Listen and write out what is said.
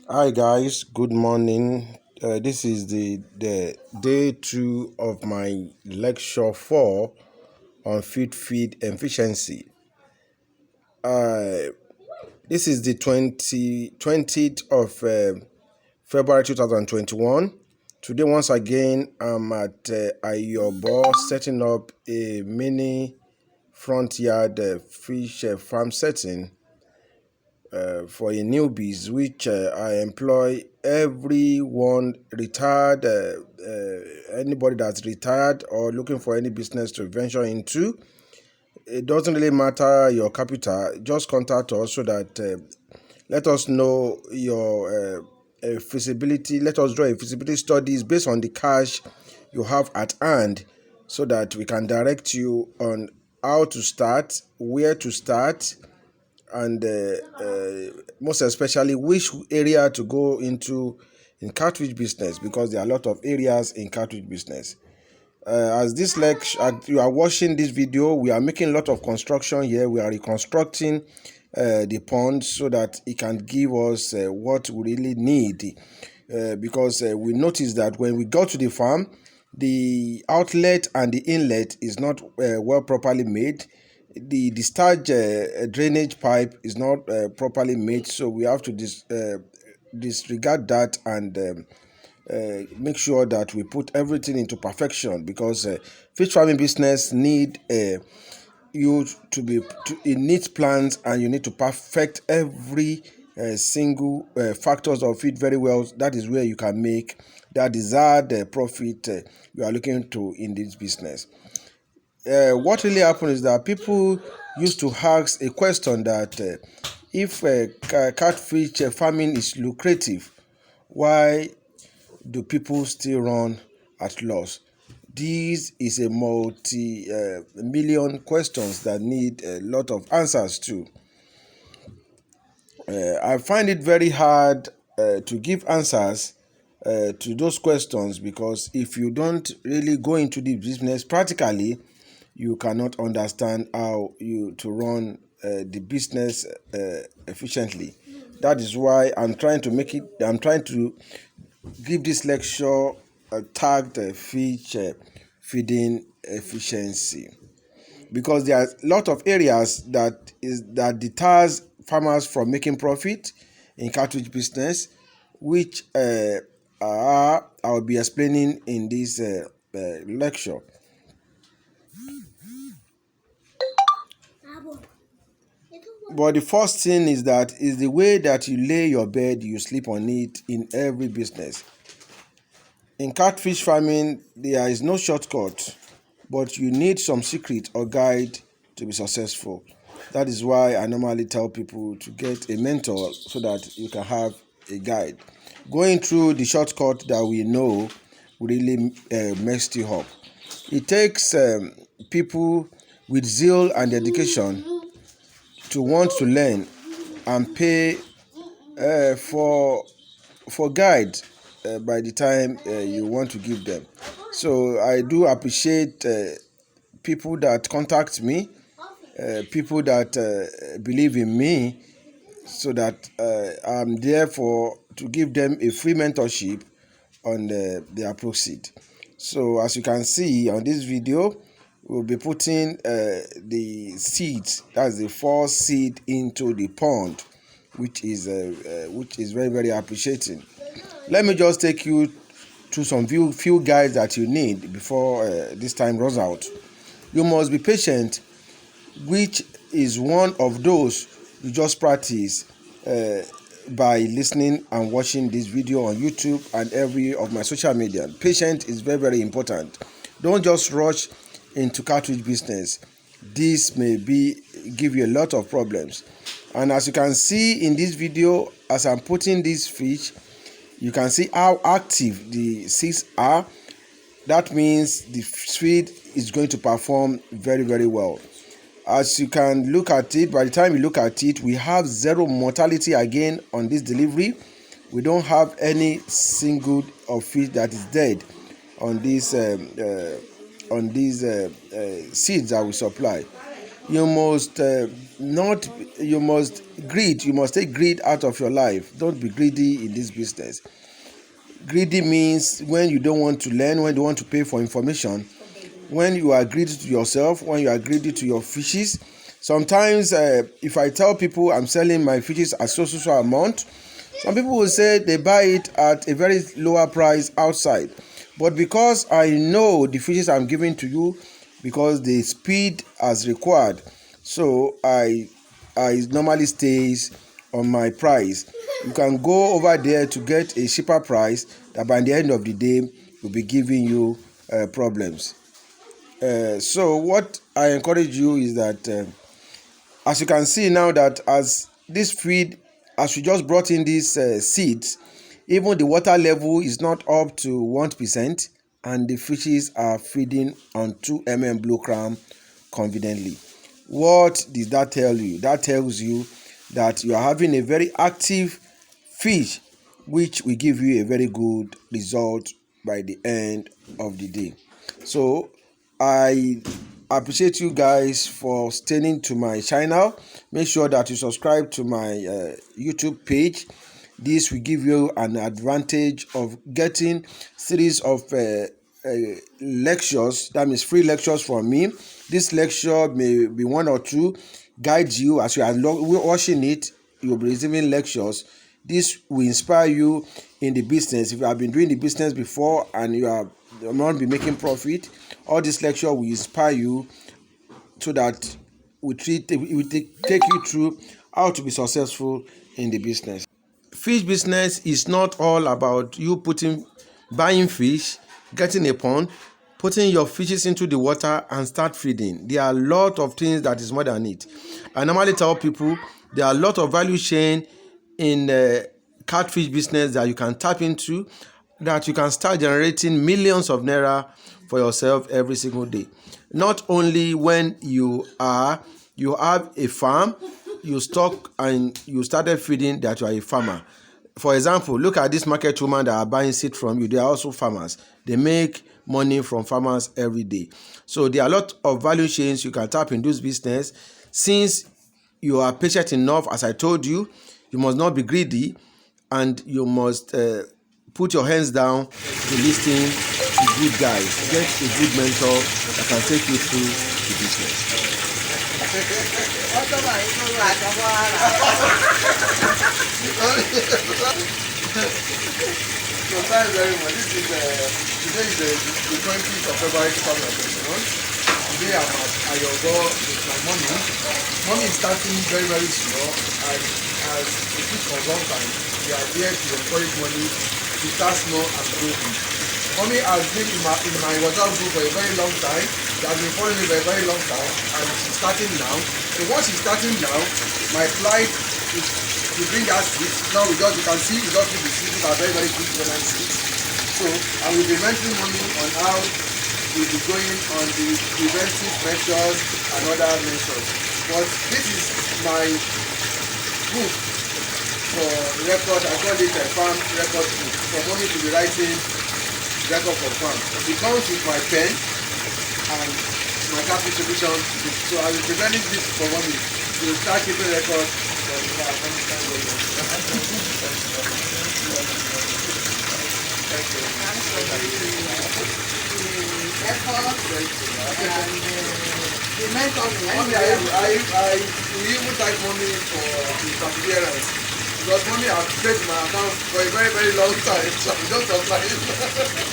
Hi guys, good morning. This is the day two of my lecture four on feed efficiency. Uh, this is the 20th of February 2021. Today, once again, I'm at Ayobo setting up a mini front yard fish farm setting for a newbies, which I employ everyone retired, anybody that's retired or looking for any business to venture into. It doesn't really matter your capital, just contact us so that let us know your feasibility. Let us draw a feasibility studies based on the cash you have at hand so that we can direct you on how to start, where to start, and most especially which area to go into in cartridge business, because there are a lot of areas in cartridge business. As this lecture, as you are watching this video, we are making a lot of construction here. We are reconstructing the pond so that it can give us what we really need. Because we noticed that when we got to the farm, the outlet and the inlet is not well properly made. The discharge drainage pipe is not properly made, so we have to disregard that and make sure that we put everything into perfection, because fish farming business need you to be it needs plans, and you need to perfect every single factors of it very well. That is where you can make that desired profit you are looking to in this business. What really happened is that people used to ask a question that if catfish farming is lucrative, why do people still run at loss? This is a multi-million questions that need a lot of answers to. I find it very hard to give answers to those questions, because if you don't really go into the business practically, you cannot understand how you to run the business efficiently. That is why I'm trying to give this lecture tagged fish feeding efficiency, because there are a lot of areas that deters farmers from making profit in cartridge business, which I'll be explaining in this lecture. But the first thing is that is the way that you lay your bed, you sleep on it in every business. In catfish farming, there is no shortcut, but you need some secret or guide to be successful. That is why I normally tell people to get a mentor so that you can have a guide. Going through the shortcut that we know really messed you up. It takes people with zeal and dedication to want to learn and pay for guide by the time you want to give them. So I do appreciate people that contact me, people that believe in me, so that I'm there for to give them a free mentorship on their proceed. So as you can see on this video, we'll be putting the seeds, that's the 4 seed, into the pond, which is very appreciating. Let me just take you to some few guides that you need before this time runs out. You must be patient, which is one of those you just practice by listening and watching this video on YouTube and every of my social media. Patience is very important. Don't just rush into cartridge business. This may give you a lot of problems. And as you can see in this video, as I'm putting this fish, you can see how active the seeds are. That means the feed is going to perform very well. As you can look at it, by the time you look at it, we have zero mortality again on this delivery. We don't have any single of fish that is dead on these seeds that we supply. You must not. You must greed. You must take greed out of your life. Don't be greedy in this business. Greedy means when you don't want to learn, when you don't want to pay for information, when you are greedy to yourself, when you are greedy to your fishes. Sometimes, if I tell people I'm selling my fishes at so amount, some people will say they buy it at a very lower price outside. But because I know the fishes I'm giving to you, because the speed as required, so I normally stays on my price. You can go over there to get a cheaper price that by the end of the day will be giving you problems. So what I encourage you is that as you can see now that as this feed, as we just brought in these seeds, even the water level is not up to 1%, and the fishes are feeding on 2 blue crumb confidently. What does that tell you? That tells you that you are having a very active fish, which will give you a very good result by the end of the day. So I appreciate you guys for staying to my channel. Make sure that you subscribe to my YouTube page. This will give you an advantage of getting series of lectures, that means free lectures from me. This lecture may be one or two, guide you as you are watching it. You'll be receiving lectures. This will inspire you in the business. If you have been doing the business before and you have not been making profit, all this lecture will inspire you so that we take you through how to be successful in the business. Fish business is not all about you buying fish, getting a pond, putting your fishes into the water and start feeding. There are a lot of things that is more than it. I normally tell people there are a lot of value chain in catfish business that you can tap into, that you can start generating millions of naira for yourself every single day. Not only when you have a farm, you stock and you started feeding, that you are a farmer. For example, look at this market woman that are buying seed from you. They are also farmers. They make money from farmers every day. So there are a lot of value chains you can tap in this business. Since you are patient enough, as I told you, you must not be greedy, and you must put your hands down to listen to good guys. Get a good mentor that can take you through the business. So thank you very much. Today is the 20th of February 2021. Today I'm at Ayobo with my mommy. Mommy is starting very, very slow, and as a big consultant, we are there to encourage money to start small and grow big. Mommy has been in my WhatsApp group for a very long time. She has been following me for a very long time, and she's starting now. So once she's starting now, my flight is to bring her seeds. Now you can see we just put the seeds are very, very good when I see. So I will be mentoring Mommy on how we'll be going on the preventive measures and other measures. But this is my book for record. I call it a farm record book. For Mommy to be writing record for farm. It comes with my pen and my capital solution. So I will be presenting this for Mommy. We will start keeping record for the farm. Thank you. Effort and the mentoring. I will even thank Mommy for the perseverance, because Mommy has paid my account for a very, very long time, so I'm just surprised.